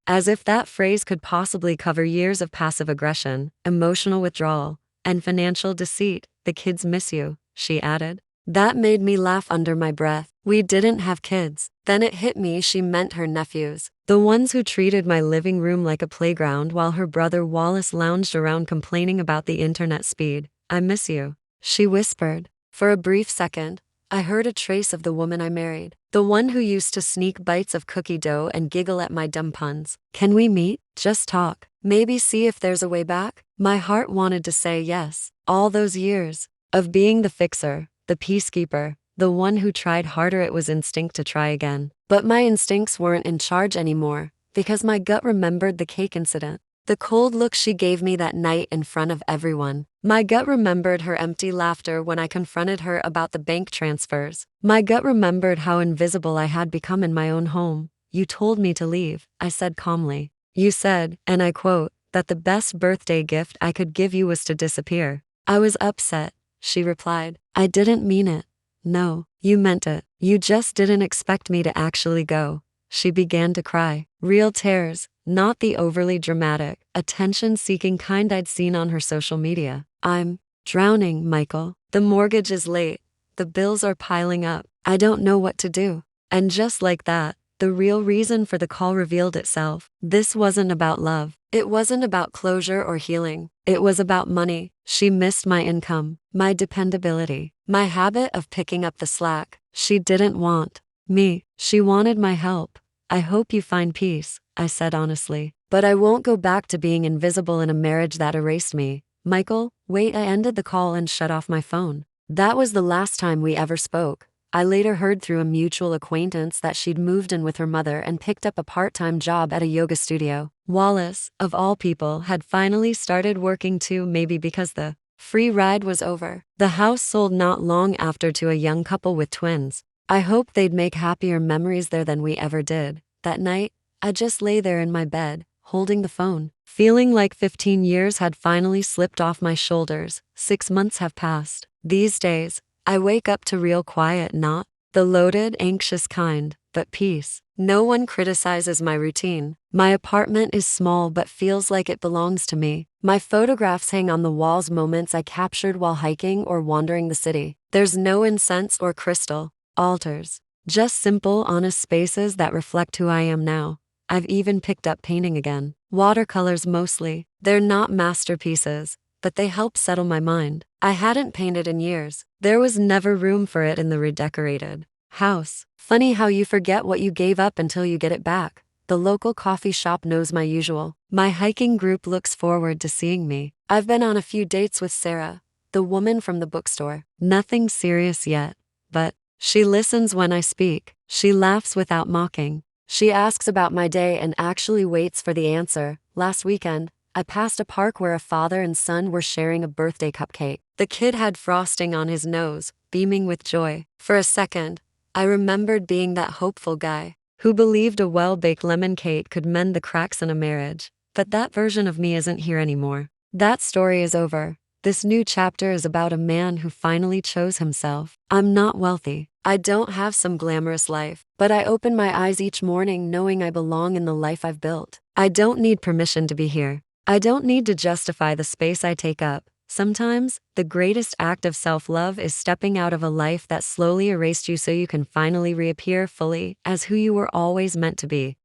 Speaker 1: As if that phrase could possibly cover years of passive aggression, emotional withdrawal, and financial deceit. "The kids miss you," she added. That made me laugh under my breath. We didn't have kids. Then it hit me she meant her nephews. The ones who treated my living room like a playground while her brother Wallace lounged around complaining about the internet speed. "I miss you," she whispered. For a brief second, I heard a trace of the woman I married. The one who used to sneak bites of cookie dough and giggle at my dumb puns. "Can we meet? Just talk. Maybe see if there's a way back?" My heart wanted to say yes. All those years of being the fixer, the peacekeeper, the one who tried harder, it was instinct to try again. But my instincts weren't in charge anymore, because my gut remembered the cake incident. The cold look she gave me that night in front of everyone. My gut remembered her empty laughter when I confronted her about the bank transfers. My gut remembered how invisible I had become in my own home. You told me to leave, I said calmly. You said, and I quote, that the best birthday gift I could give you was to disappear. I was upset, she replied. I didn't mean it. No, you meant it. You just didn't expect me to actually go. She began to cry. Real tears, not the overly dramatic, attention-seeking kind I'd seen on her social media. I'm drowning, Michael. The mortgage is late. The bills are piling up. I don't know what to do. And just like that, the real reason for the call revealed itself. This wasn't about love. It wasn't about closure or healing. It was about money. She missed my income, my dependability, my habit of picking up the slack. She didn't want me. She wanted my help. I hope you find peace, I said honestly. But I won't go back to being invisible in a marriage that erased me. Michael, wait, I ended the call and shut off my phone. That was the last time we ever spoke. I later heard through a mutual acquaintance that she'd moved in with her mother and picked up a part-time job at a yoga studio. Wallace, of all people, had finally started working too, maybe because the free ride was over. The house sold not long after to a young couple with twins. I hoped they'd make happier memories there than we ever did. That night, I just lay there in my bed, holding the phone, feeling like 15 years had finally slipped off my shoulders. 6 months have passed. These days, I wake up to real quiet, not the loaded, anxious kind, but peace. No one criticizes my routine. My apartment is small but feels like it belongs to me. My photographs hang on the walls, moments I captured while hiking or wandering the city. There's no incense or crystal altars, just simple, honest spaces that reflect who I am now. I've even picked up painting again. Watercolors mostly. They're not masterpieces, but they help settle my mind. I hadn't painted in years. There was never room for it in the redecorated house. Funny how you forget what you gave up until you get it back. The local coffee shop knows my usual. My hiking group looks forward to seeing me. I've been on a few dates with Sarah, the woman from the bookstore. Nothing serious yet, but she listens when I speak. She laughs without mocking. She asks about my day and actually waits for the answer. Last weekend, I passed a park where a father and son were sharing a birthday cupcake. The kid had frosting on his nose, beaming with joy. For a second, I remembered being that hopeful guy who believed a well-baked lemon cake could mend the cracks in a marriage. But that version of me isn't here anymore. That story is over. This new chapter is about a man who finally chose himself. I'm not wealthy. I don't have some glamorous life, but I open my eyes each morning knowing I belong in the life I've built. I don't need permission to be here. I don't need to justify the space I take up. Sometimes, the greatest act of self-love is stepping out of a life that slowly erased you so you can finally reappear fully as who you were always meant to be.